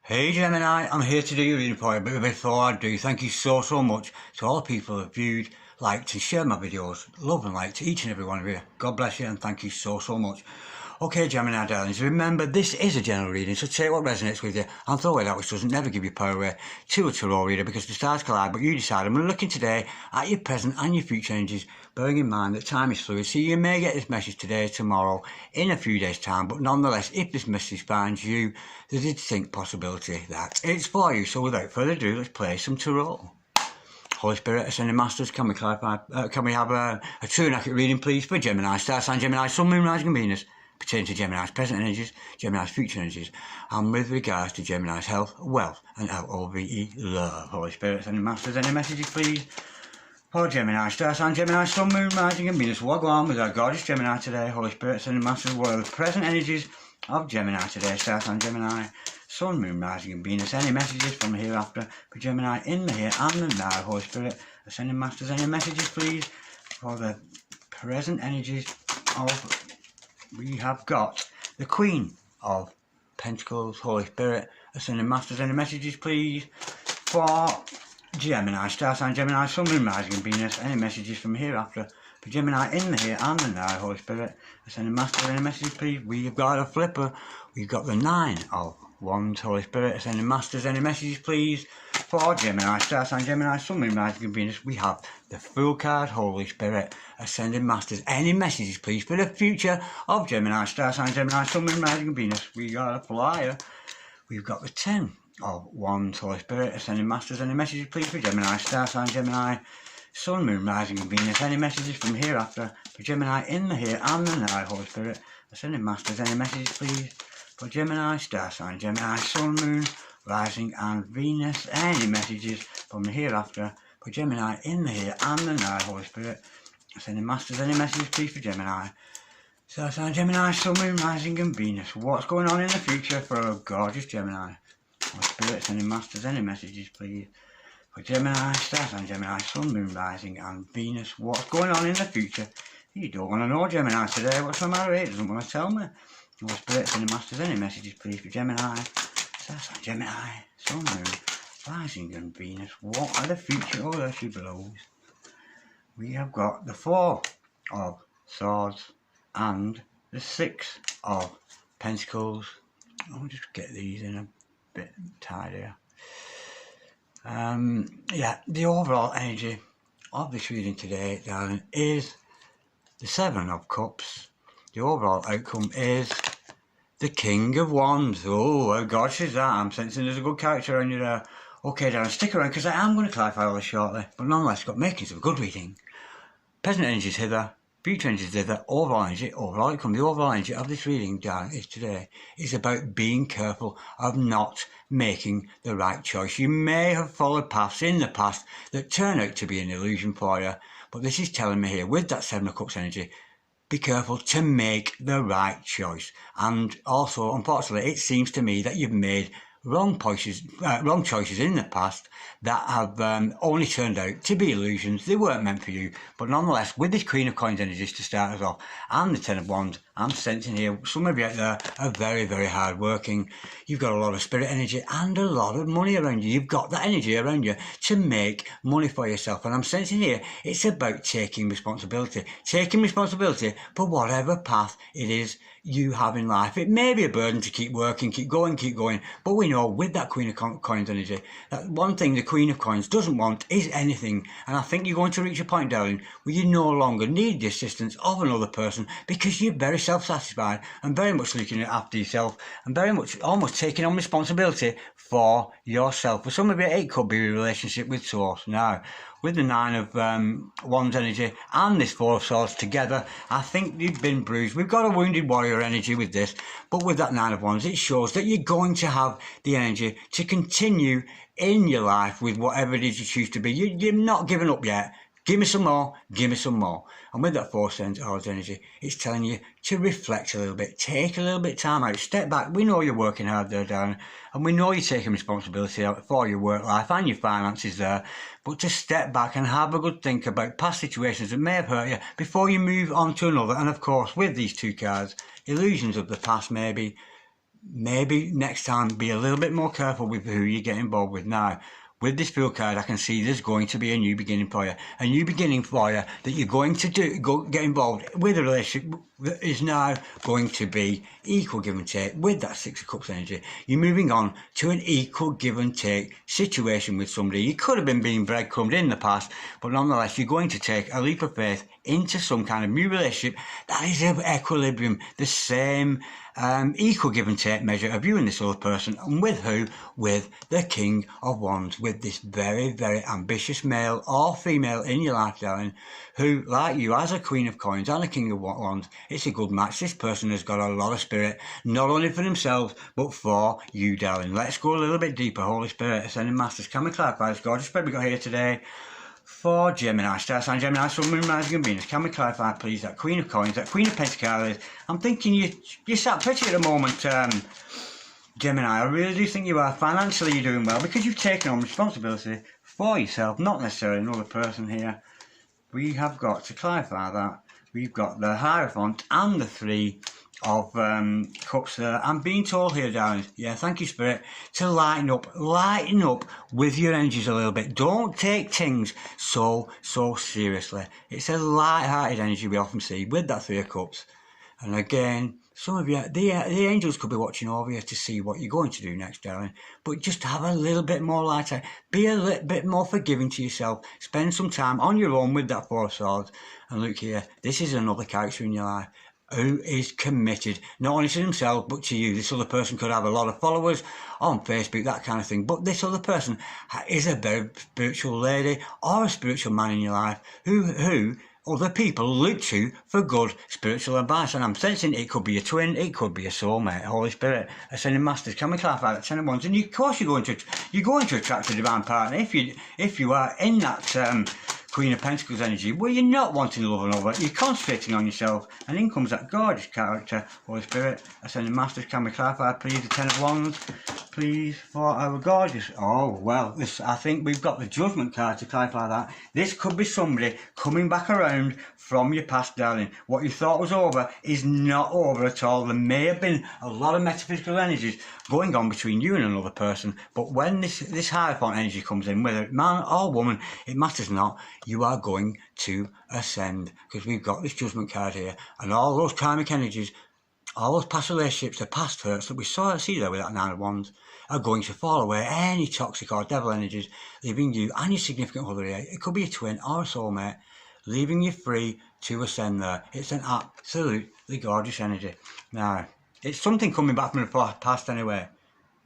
Hey Gemini, I'm here to do your reading for you, but before I do, thank you so much to all the people who have viewed, liked and shared my videos. Love and like to each and every one of you. God bless you and thank you so much. Okay Gemini darlings, remember this is a general reading, so take what resonates with you and throw away that which doesn't. Never give your power away to a tarot reader because the stars collide, but you decide. And we're looking today at your present and your future energies, bearing in mind that time is fluid, so you may get this message today, tomorrow, in a few days time, but nonetheless, if this message finds you, there's a distinct possibility that it's for you. So without further ado, let's play some tarot. Holy Spirit, Ascending Masters, can we clarify, can we have a true and accurate reading please for Gemini, star sign Gemini, Sun, Moon, Rising and Venus, pertaining to Gemini's present energies, Gemini's future energies, and with regards to Gemini's health, wealth and LOVE, love. Holy Spirit, Ascending Masters, any messages please for Gemini, star sign Gemini, Sun, Moon, Rising and Venus. What go on with our gorgeous Gemini today? Holy Spirit, Ascending Masters, what are the present energies of Gemini today? Star sign Gemini, Sun, Moon, Rising and Venus. Any messages from the hereafter for Gemini in the here and the now? Holy Spirit, Ascending Masters, any messages please for the present energies of, we have got the Queen of Pentacles. Holy Spirit, Ascending Masters, any messages please for Gemini, star sign Gemini, Sun, Moon, Rising and Venus. Any messages from hereafter for Gemini in the here and the now? Holy Spirit, Ascending Masters, any messages please? We have got a flipper. We've got the 9 of Wands. Holy Spirit, Ascending Masters, any messages please for Gemini, star sign Gemini, Sun, Moon, Rising and Venus. We have the Fool card. Holy Spirit, Ascending Masters, any messages please for the future of Gemini, star sign Gemini, Sun, Moon, Rising and Venus. We got a flyer. We've got the 10 of Wands. Holy Spirit, Ascending Masters, any messages please for Gemini, star sign Gemini, Sun, Moon, Rising and Venus. Any messages from hereafter for Gemini in the here and the now? Holy Spirit, Ascending Masters, any messages please for Gemini, star sign Gemini, Sun, Moon, Rising and Venus. Any messages from the hereafter for Gemini in the here and the now? Holy Spirit, Ascending Masters, any messages please for Gemini, star sign Gemini, Sun, Moon, Rising and Venus. What's going on in the future for a gorgeous Gemini? Holy Spirit, Ascending Masters, any messages please for Gemini, star sign Gemini, Sun, Moon, Rising and Venus. What's going on in the future? You don't want to know Gemini today. What's the matter? It doesn't want to tell me. Holy Spirit, Ascending Masters, any messages please for Gemini, star sign Gemini, Sun, Moon, Rising and Venus. What are the future? Oh, there she blows. We have got the 4 of Swords and the 6 of Pentacles. I'll just get these in a bit tidier. Yeah, the overall energy of this reading today, darling, is the 7 of Cups. The overall outcome is the King of Wands. Oh, how gosh is that? I'm sensing there's a good character on you there. Okay, darling, stick around because I am going to clarify all this shortly, but nonetheless, it's got makings of a good reading. Present energies hither, future energies thither, overall energy, overall outcome. The overall energy of this reading, darling, is today is about being careful of not making the right choice. You may have followed paths in the past that turn out to be an illusion for you, but this is telling me here, with that 7 of Cups energy, be careful to make the right choice. And also, unfortunately, it seems to me that you've made wrong choices in the past that have only turned out to be illusions. They weren't meant for you. But nonetheless, with this Queen of Coins energies to start us off and the 10 of Wands, I'm sensing here some of you out there are very hard working. You've got a lot of spirit energy and a lot of money around you. You've got that energy around you to make money for yourself. And I'm sensing here it's about taking responsibility for whatever path it is you have in life. It may be a burden to keep working, keep going, but we know with that Queen of Coins energy, that one thing the Queen of Coins doesn't want is anything. And I think you're going to reach a point, darling, where you no longer need the assistance of another person because you're very self-satisfied and very much looking after yourself and very much almost taking on responsibility for yourself. For some of you, it could be a relationship with Source. Now, with the 9 of Wands energy and this 4 of Swords together, I think you've been bruised. We've got a wounded warrior energy with this, but with that 9 of Wands, it shows that you're going to have the energy to continue in your life with whatever it is you choose to be. You're not giving up yet. Give me some more, give me some more. And with that 4 Swords energy, it's telling you to reflect a little bit, take a little bit of time out, step back. We know you're working hard there, darling, and we know you're taking responsibility out for your work life and your finances there. But to step back and have a good think about past situations that may have hurt you before you move on to another. And of course, with these 2 cards, illusions of the past maybe, maybe next time be a little bit more careful with who you get involved with. Now, with this Fool card, I can see there's going to be a new beginning for you. A new beginning for you that you're going to get involved with a relationship that is now going to be equal give and take with that Six of Cups energy. You're moving on to an equal give and take situation with somebody. You could have been being breadcrumbed in the past, but nonetheless, you're going to take a leap of faith into some kind of new relationship that is of equilibrium, the same equal give and take measure of you and this other person. And with who? With the King of Wands, with this very, very ambitious male or female in your life, darling, who, like you, has a Queen of Coins and a King of Wands. It's a good match. This person has got a lot of spirit, not only for themselves, but for you, darling. Let's go a little bit deeper. Holy Spirit, Ascending Masters, can we clarify this gorgeous spread we got here today? For Gemini, Star Sign Gemini, Sun, Moon, Rising and Venus, can we clarify please that Queen of Coins, that Queen of Pentacles? I'm thinking you sat pretty at the moment, Gemini. I really do think you are. Financially you're doing well because you've taken on responsibility for yourself, not necessarily another person here. We have got to clarify that. We've got the Hierophant and the Three of Cups there. I'm being told here, darling, yeah, thank you, Spirit, to lighten up with your energies a little bit. Don't take things so seriously. It's a light-hearted energy we often see with that Three of Cups. And again, some of you, the angels could be watching over you to see what you're going to do next, darling. But just have a little bit more lighter. Be a little bit more forgiving to yourself. Spend some time on your own with that Four of Swords. And look here, this is another character in your life who is committed, not only to themselves, but to you. This other person could have a lot of followers on Facebook, that kind of thing. But this other person is a very spiritual lady or a spiritual man in your life who other people look to for good spiritual advice. And I'm sensing it could be a twin, it could be a soulmate. Holy Spirit, Ascending Masters, can we clarify that? Ten of Wands. And of course you're going to attract a divine partner if you are in that Queen of Pentacles energy, where you're not wanting love and over, you're concentrating on yourself, and in comes that gorgeous character, Holy Spirit, Ascending Masters, can we clarify please the Ten of Wands, please, for our gorgeous, oh well, this, I think we've got the Judgment card to clarify that. This could be somebody coming back around from your past, darling. What you thought was over is not over at all. There may have been a lot of metaphysical energies going on between you and another person, but when this Hierophant energy comes in, whether man or woman, it matters not. You are going to ascend because we've got this Judgment card here, and all those karmic energies, all those past relationships, the past hurts that we see there with that Nine of Wands are going to fall away. Any toxic or devil energies leaving you and your significant other here, it could be a twin or a soulmate, leaving you free to ascend there. It's an absolutely gorgeous energy. Now, it's something coming back from the past anyway.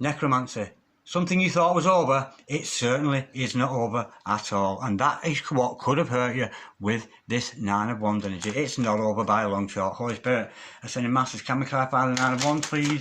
Necromancy. Something you thought was over, it certainly is not over at all. And that is what could have hurt you with this Nine of Wands energy. It's not over by a long shot. Holy Spirit, Ascending Masters, can we clarify the Nine of Wands, please?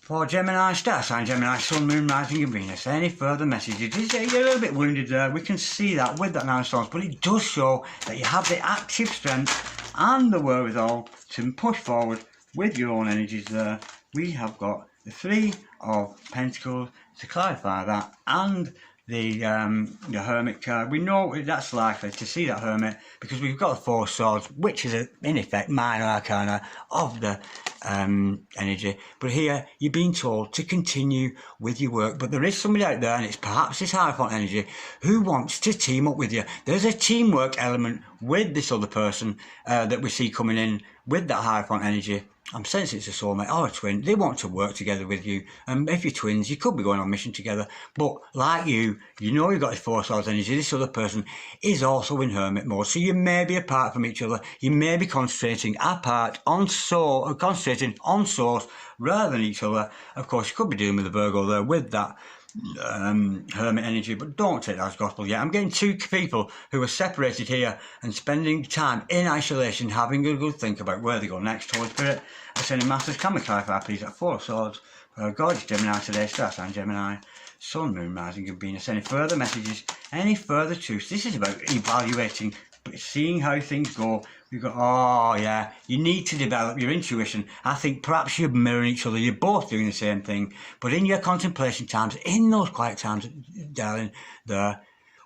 For Gemini, Star Sign Gemini, Sun, Moon, Rising and Venus. Any further messages? You're a little bit wounded there. We can see that with that Nine of Swords. But it does show that you have the active strength and the wherewithal to push forward with your own energies there. We have got the Three of Pentacles to clarify that, and the Hermit card. We know that's likely to see that Hermit because we've got the Four of Swords, which is in effect minor arcana of the energy. But here you're being told to continue with your work, but there is somebody out there, and it's perhaps this Hierophant energy, who wants to team up with you. There's a teamwork element with this other person that we see coming in with that Hierophant energy. I'm sensing it's a soulmate or a twin. They want to work together with you. If you're twins, you could be going on mission together. But like you know you've got this Four Swords energy. This other person is also in Hermit mode. So you may be apart from each other. You may be concentrating concentrating on source rather than each other. Of course, you could be dealing with the Virgo there with that Hermit energy, but don't take that as gospel yet. I'm getting two people who are separated here and spending time in isolation, having a good think about where they go next. Holy Spirit, Ascending Masters, can we clarify please that Four of Swords for gorgeous Gemini today, Star Sign Gemini, Sun, Moon, Rising and Venus. Any further messages, any further truths? This is about evaluating, seeing how things go. We've got, oh yeah, you need to develop your intuition. I think perhaps you're mirroring each other, you're both doing the same thing, but in your contemplation times, in those quiet times, darling, there,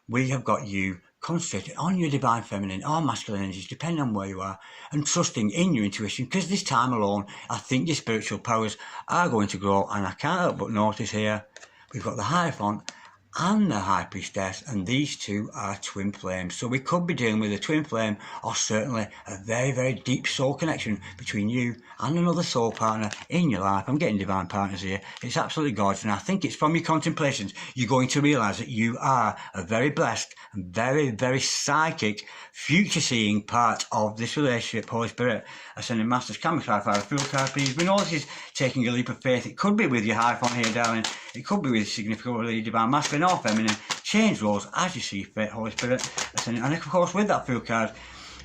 we have got you concentrating on your divine feminine or masculine energies, depending on where you are, and trusting in your intuition, because this time alone, I think your spiritual powers are going to grow. And I can't help but notice here, we've got the Hierophant and the High Priestess, and these two are twin flames. So we could be dealing with a twin flame, or certainly a very, very deep soul connection between you and another soul partner in your life. I'm getting divine partners here. It's absolutely gorgeous, and I think it's from your contemplations you're going to realise that you are a very blessed and very, very psychic, future-seeing part of this relationship. Holy Spirit, Ascended Masters, can we clarify the Fool card, please? We know this is taking a leap of faith. It could be with your Hierophant here, darling. It could be with significantly divine masculine or feminine. Change roles as you see fit, Holy Spirit. And of course, with that Fool card,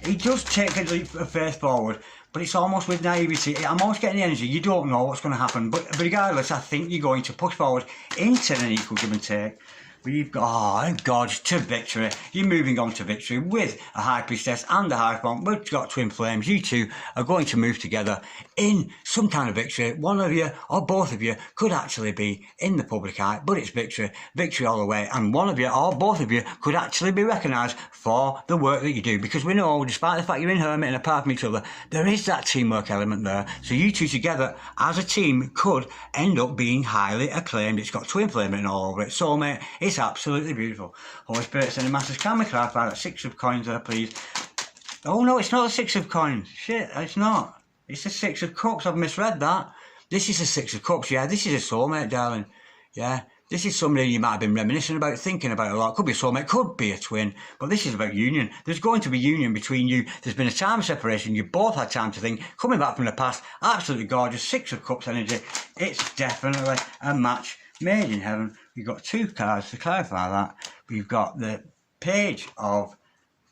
it does take a leap of faith forward, but it's almost with naivety. I'm almost getting the energy, you don't know what's going to happen, but regardless, I think you're going to push forward into an equal give and take. We've got, oh God, to victory. You're moving on to victory with a High Priestess and a Hierophant. We've got twin flames. You two are going to move together in some kind of victory. One of you or both of you could actually be in the public eye, but it's victory. Victory all the way. And one of you or both of you could actually be recognised for the work that you do. Because we know, despite the fact you're in hermit and apart from each other, there is that teamwork element there. So you two together as a team could end up being highly acclaimed. It's got twin flame written all over it. So, mate, it's absolutely beautiful. Holy Spirit, Sending Masters, can we clarify that 6 of coins there, please? Oh no, it's not the 6 of coins. Shit, it's not. It's the 6 of cups. I've misread that. This is the 6 of cups. Yeah, this is a soulmate, darling. Yeah, this is somebody you might have been reminiscing about, thinking about a lot. Could be a soulmate, could be a twin, but this is about union. There's going to be union between you. There's been a time of separation. You both had time to think. Coming back from the past, absolutely gorgeous. 6 of cups energy. It's definitely a match made in heaven. We've got 2 cards to clarify that. We've got the Page of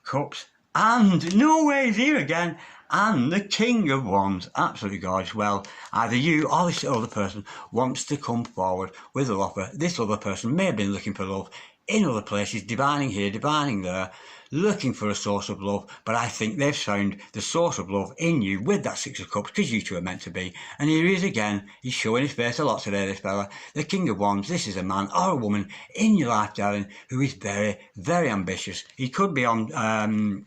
Cups, and no ways here again, and the King of Wands. Absolutely gorgeous. Well, either you or this other person wants to come forward with a offer. This other person may have been looking for love in other places, divining here, divining there, looking for a source of love, but I think they've found the source of love in you with that 6 of Cups, because you two are meant to be. And here he is again. He's showing his face a lot today, this fella. The King of Wands. This is a man or a woman in your life, darling, who is very, very ambitious. He could be on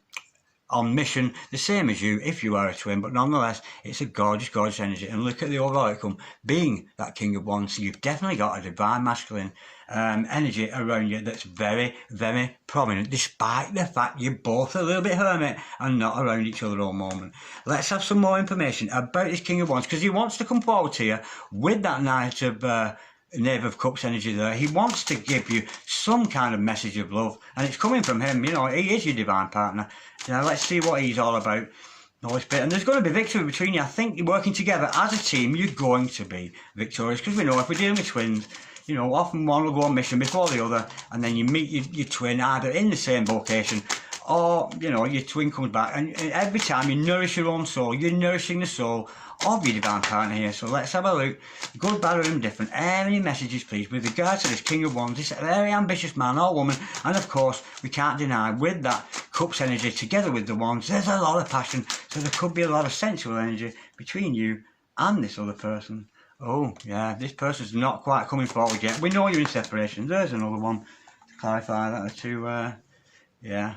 mission, the same as you if you are a twin, but nonetheless, it's a gorgeous, gorgeous energy. And look at the overall outcome being that King of Wands. So you've definitely got a divine masculine energy around you that's very, very prominent, despite the fact you're both a little bit hermit and not around each other all moment. Let's have some more information about this King of Wands, because he wants to come forward to you with that Knight of Knave of Cups energy there. He wants to give you some kind of message of love, and it's coming from him. You know, he is your divine partner. Now let's see what he's all about. Holy Spirit. And there's going to be victory between you. I think you're working together as a team, you're going to be victorious, because we know if we're dealing with twins, you know, often one will go on mission before the other, and then you meet your twin either in the same vocation, or, you know, your twin comes back, and every time you nourish your own soul, you're nourishing the soul of your divine partner here. So let's have a look. Good, bad, or indifferent. Any messages, please, with regards to this King of Wands, this very ambitious man or woman. And of course, we can't deny, with that Cups energy together with the Wands, there's a lot of passion. So there could be a lot of sensual energy between you and this other person. Oh, yeah, this person's not quite coming forward yet. We know you're in separation. There's another one to clarify that too. Yeah.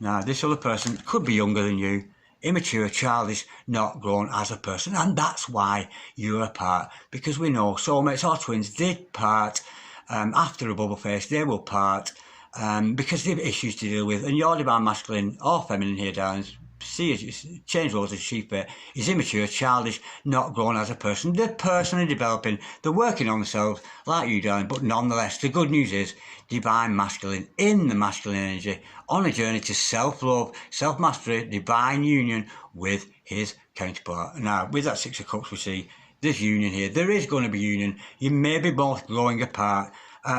Now, this other person could be younger than you, immature, childish, not grown as a person, and that's why you're apart. Because we know soulmates or twins, they part after a bubble face. They will part because they have issues to deal with. And your divine masculine or feminine here, darling, change roles as she fit, is immature, childish, not grown as a person. They're personally developing, they're working on themselves like you, darling, but nonetheless, the good news is divine masculine in the masculine energy on a journey to self-love, self-mastery, divine union with his counterpart. Now, with that 6 of Cups, we see there's union here. There is going to be union. You may be both growing apart.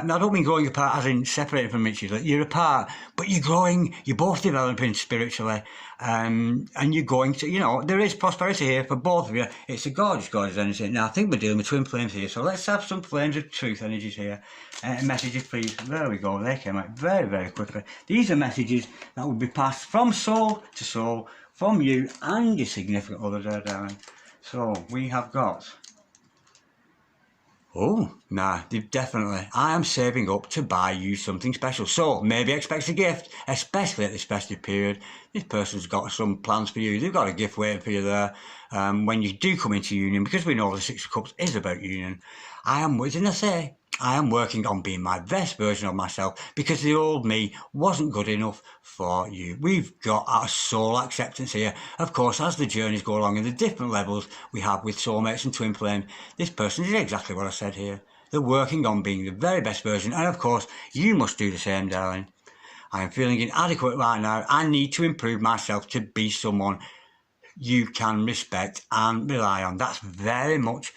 Now, I don't mean growing apart as in separating from each other. You're apart, but you're growing, you're both developing spiritually, and you're going to, you know, there is prosperity here for both of you. It's a gorgeous, gorgeous energy. Now, I think we're dealing with twin flames here, so let's have some flames of truth energies here. Messages, please. There we go. They came out very, very quickly. These are messages that will be passed from soul to soul, from you and your significant other there, darling. So, we have got... Oh, nah, definitely. I am saving up to buy you something special. So maybe expect a gift, especially at this festive period. This person's got some plans for you. They've got a gift waiting for you there. When you do come into union, because we know the Six of Cups is about union, didn't I say? I am working on being my best version of myself because the old me wasn't good enough for you. We've got our soul acceptance here. Of course, as the journeys go along in the different levels we have with soulmates and twin flame, this person is exactly what I said here. They're working on being the very best version, and of course, you must do the same, darling. I am feeling inadequate right now. I need to improve myself to be someone you can respect and rely on. That's very much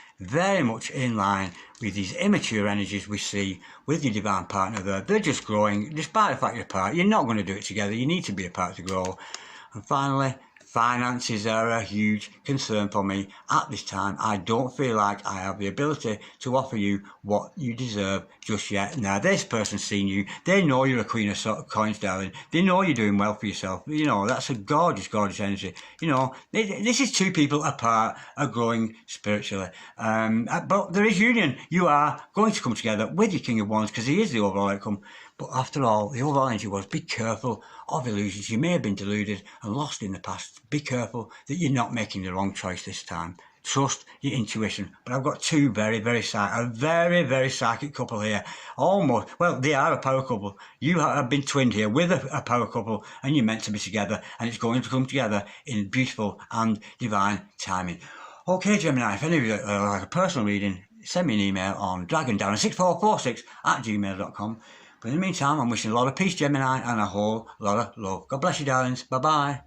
in line with these immature energies we see with your divine partner there. They're just growing, despite the fact you're apart. You're not going to do it together. You need to be apart to grow. And finally, finances are a huge concern for me at this time. I don't feel like I have the ability to offer you what you deserve just yet. Now, this person's seen you. They know you're a queen of coins, darling. They know you're doing well for yourself. You know, that's a gorgeous, gorgeous energy. You know, this is two people apart, are growing spiritually. But there is union. You are going to come together with your King of Wands because he is the overall outcome. But after all, the overall energy was be careful of illusions. You may have been deluded and lost in the past. Be careful that you're not making the wrong choice this time. Trust your intuition. But I've got two very, very psychic couple here. Almost, well, they are a power couple. You have been twinned here with a power couple and you're meant to be together and it's going to come together in beautiful and divine timing. Okay, Gemini, if any of you like a personal reading, send me an email on dragondown6446@gmail.com. But in the meantime, I'm wishing a lot of peace, Gemini, and a whole lot of love. God bless you, darlings. Bye-bye.